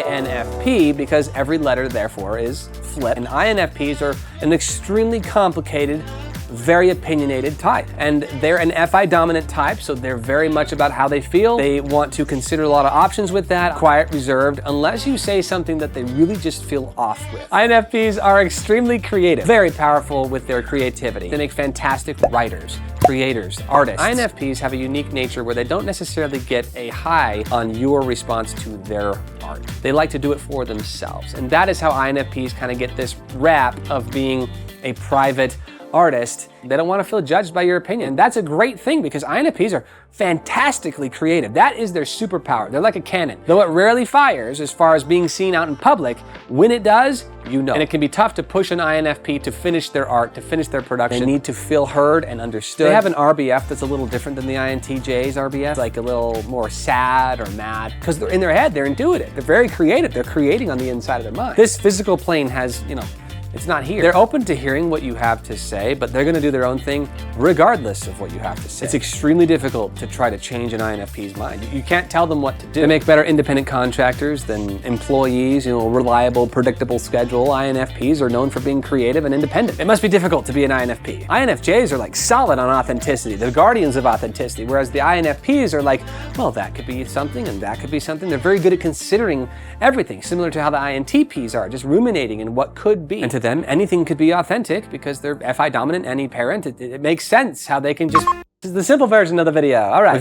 INFP because every letter therefore is flipped. And INFPs are an extremely complicated, very opinionated type. And they're an FI dominant type, so they're very much about how they feel. They want to consider a lot of options with that, quiet, reserved, unless you say something that they really just feel off with. INFPs are extremely creative, very powerful with their creativity. They make fantastic writers, creators, artists. INFPs have a unique nature where they don't necessarily get a high on your response to their art. They like to do it for themselves. And that is how INFPs kind of get this rap of being a private artist. They don't want to feel judged by your opinion. And that's a great thing because INFPs are fantastically creative. That is their superpower. They're like a cannon. Though it rarely fires as far as being seen out in public, when it does, you know. And it can be tough to push an INFP to finish their art, to finish their production. They need to feel heard and understood. They have an RBF that's a little different than the INTJ's RBF, like a little more sad or mad, because in their head, they're intuitive. They're very creative. They're creating on the inside of their mind. This physical plane has, it's not here. They're open to hearing what you have to say, but they're gonna do their own thing regardless of what you have to say. It's extremely difficult to try to change an INFP's mind. You can't tell them what to do. They make better independent contractors than employees, reliable, predictable schedule. INFPs are known for being creative and independent. It must be difficult to be an INFP. INFJs are like solid on authenticity. They're guardians of authenticity, whereas the INFPs are like, well, that could be something and that could be something. They're very good at considering everything, similar to how the INTPs are, just ruminating in what could be. And to them, anything could be authentic because they're FI dominant, any parent. It makes sense how they can just... This is the simple version of the video. All right.